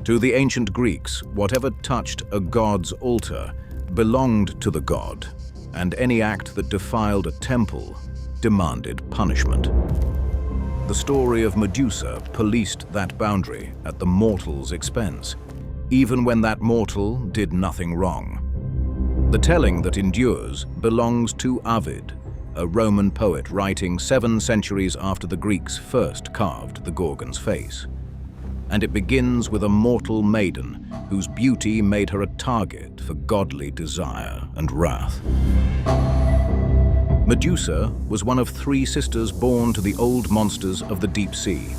To the ancient Greeks, whatever touched a god's altar belonged to the god, and any act that defiled a temple demanded punishment. The story of Medusa policed that boundary at the mortal's expense, even when that mortal did nothing wrong. The telling that endures belongs to Ovid, a Roman poet writing 7 centuries after the Greeks first carved the Gorgon's face. And it begins with a mortal maiden whose beauty made her a target for godly desire and wrath. Medusa was one of 3 sisters born to the old monsters of the deep sea.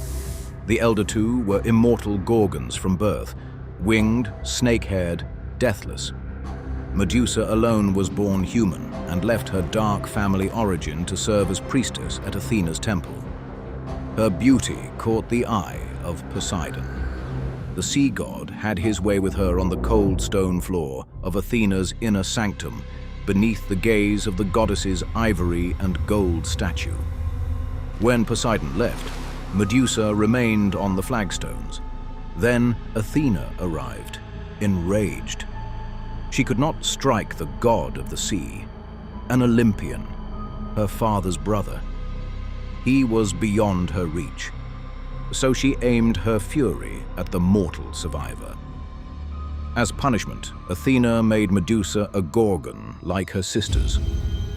The elder 2 were immortal Gorgons from birth, winged, snake-haired, deathless. Medusa alone was born human and left her dark family origin to serve as priestess at Athena's temple. Her beauty caught the eye of Poseidon. The sea god had his way with her on the cold stone floor of Athena's inner sanctum, beneath the gaze of the goddess's ivory and gold statue. When Poseidon left, Medusa remained on the flagstones. Then Athena arrived, enraged. She could not strike the god of the sea, an Olympian, her father's brother. He was beyond her reach, so she aimed her fury at the mortal survivor. As punishment, Athena made Medusa a Gorgon like her sisters.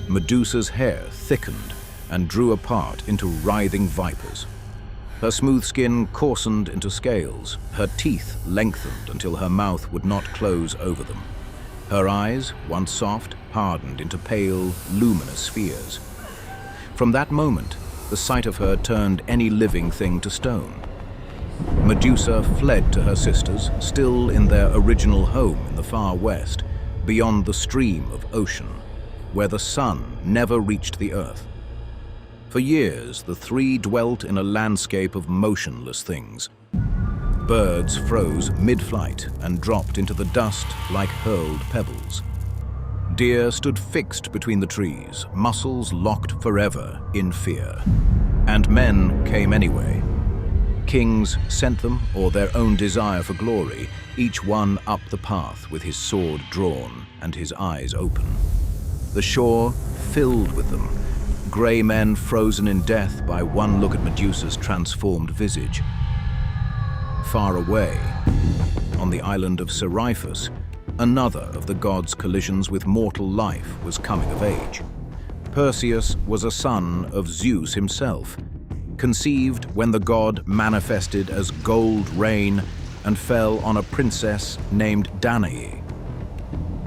Medusa's hair thickened and drew apart into writhing vipers. Her smooth skin coarsened into scales, her teeth lengthened until her mouth would not close over them. Her eyes, once soft, hardened into pale, luminous spheres. From that moment, the sight of her turned any living thing to stone. Medusa fled to her sisters, still in their original home in the far west, beyond the stream of ocean, where the sun never reached the earth. For years, the 3 dwelt in a landscape of motionless things. Birds froze mid-flight and dropped into the dust like hurled pebbles. Deer stood fixed between the trees, muscles locked forever in fear. And men came anyway. Kings sent them, or their own desire for glory, each one up the path with his sword drawn and his eyes open. The shore filled with them, grey men frozen in death by one look at Medusa's transformed visage. Far away, on the island of Seriphus, another of the gods' collisions with mortal life was coming of age. Perseus was a son of Zeus himself, conceived when the god manifested as gold rain and fell on a princess named Danae.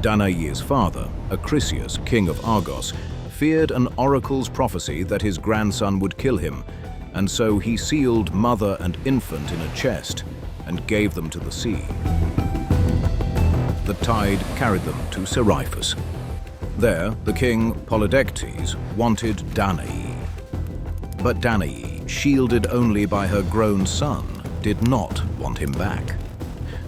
Danae's father, Acrisius, king of Argos, feared an oracle's prophecy that his grandson would kill him, and so he sealed mother and infant in a chest and gave them to the sea. The tide carried them to Seriphus. There, the king Polydectes wanted Danae. But Danae, shielded only by her grown son, did not want him back.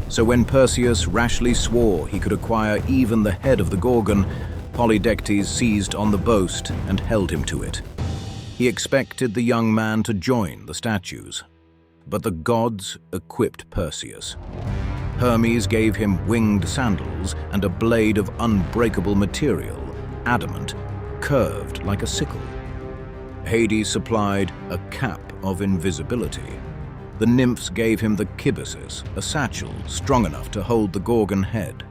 So when Perseus rashly swore he could acquire even the head of the Gorgon, Polydectes seized on the boast and held him to it. He expected the young man to join the statues, but the gods equipped Perseus. Hermes gave him winged sandals and a blade of unbreakable material, adamant, curved like a sickle. Hades supplied a cap of invisibility. The nymphs gave him the kibisis, a satchel strong enough to hold the Gorgon head.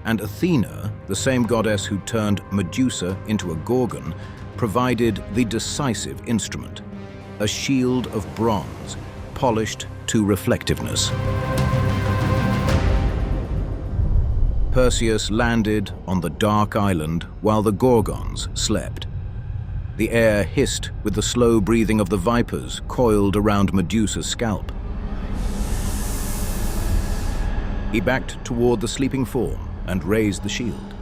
And Athena, the same goddess who turned Medusa into a Gorgon, provided the decisive instrument, a shield of bronze, polished to reflectiveness. Perseus landed on the dark island while the Gorgons slept. The air hissed with the slow breathing of the vipers coiled around Medusa's scalp. He backed toward the sleeping form and raised the shield.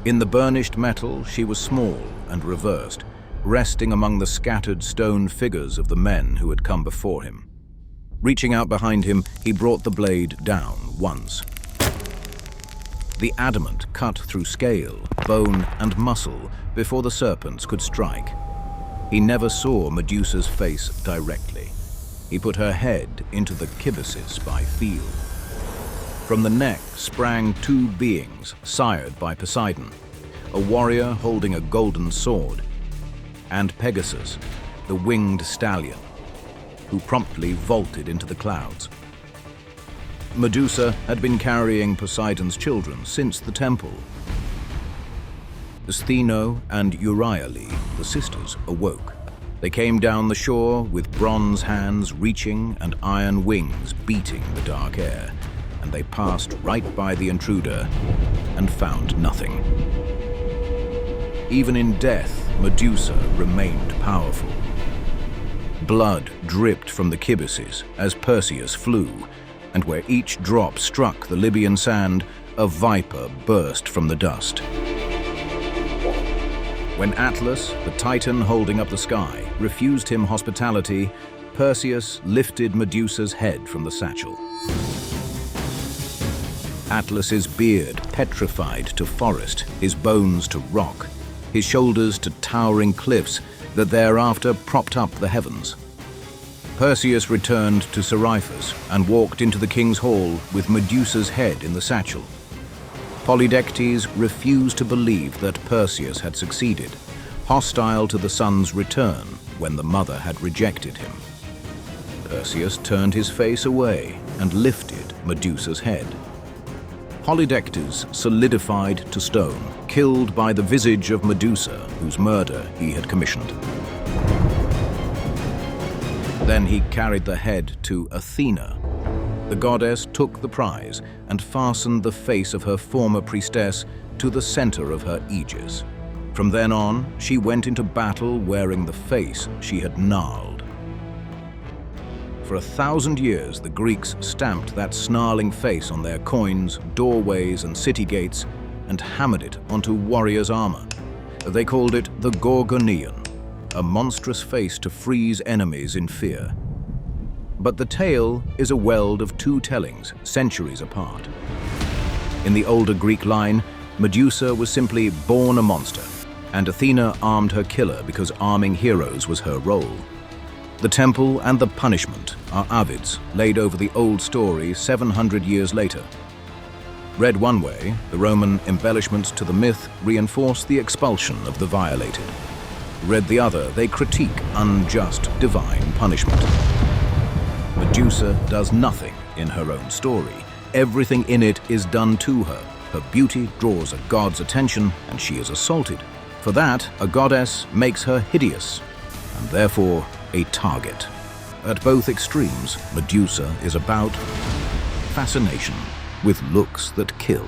In the burnished metal, she was small and reversed, resting among the scattered stone figures of the men who had come before him. Reaching out behind him, he brought the blade down once. The adamant cut through scale, bone, and muscle before the serpents could strike. He never saw Medusa's face directly. he put her head into the kibbasis by feel. From the neck sprang two beings sired by Poseidon, a warrior holding a golden sword, and Pegasus, the winged stallion, who promptly vaulted into the clouds. Medusa had been carrying Poseidon's children since the temple. Athena and Euryale, the sisters, awoke. They came down the shore with bronze hands reaching and iron wings beating the dark air, and they passed right by the intruder and found nothing. Even in death, Medusa remained powerful. Blood dripped from the kibbasis as Perseus flew, and where each drop struck the Libyan sand, a viper burst from the dust. When Atlas, the titan holding up the sky, refused him hospitality, Perseus lifted Medusa's head from the satchel. Atlas's beard petrified to forest, his bones to rock, his shoulders to towering cliffs that thereafter propped up the heavens. Perseus returned to Seriphus and walked into the king's hall with Medusa's head in the satchel. Polydectes refused to believe that Perseus had succeeded, hostile to the son's return when the mother had rejected him. Perseus turned his face away and lifted Medusa's head. Polydectes solidified to stone, killed by the visage of Medusa, whose murder he had commissioned. Then he carried the head to Athena. The goddess took the prize and fastened the face of her former priestess to the center of her aegis. From then on, she went into battle wearing the face she had gnarled. For 1,000 years, the Greeks stamped that snarling face on their coins, doorways, and city gates and hammered it onto warriors' armor. They called it the Gorgonian, a monstrous face to freeze enemies in fear. But the tale is a weld of two tellings, centuries apart. In the older Greek line, Medusa was simply born a monster, and Athena armed her killer because arming heroes was her role. The temple and the punishment are Ovid's, laid over the old story 700 years later. Read one way, the Roman embellishments to the myth reinforce the expulsion of the violated. Read the other, they critique unjust divine punishment. Medusa does nothing in her own story. Everything in it is done to her. Her beauty draws a god's attention, and she is assaulted. For that, a goddess makes her hideous, and therefore a target. At both extremes, Medusa is about fascination with looks that kill.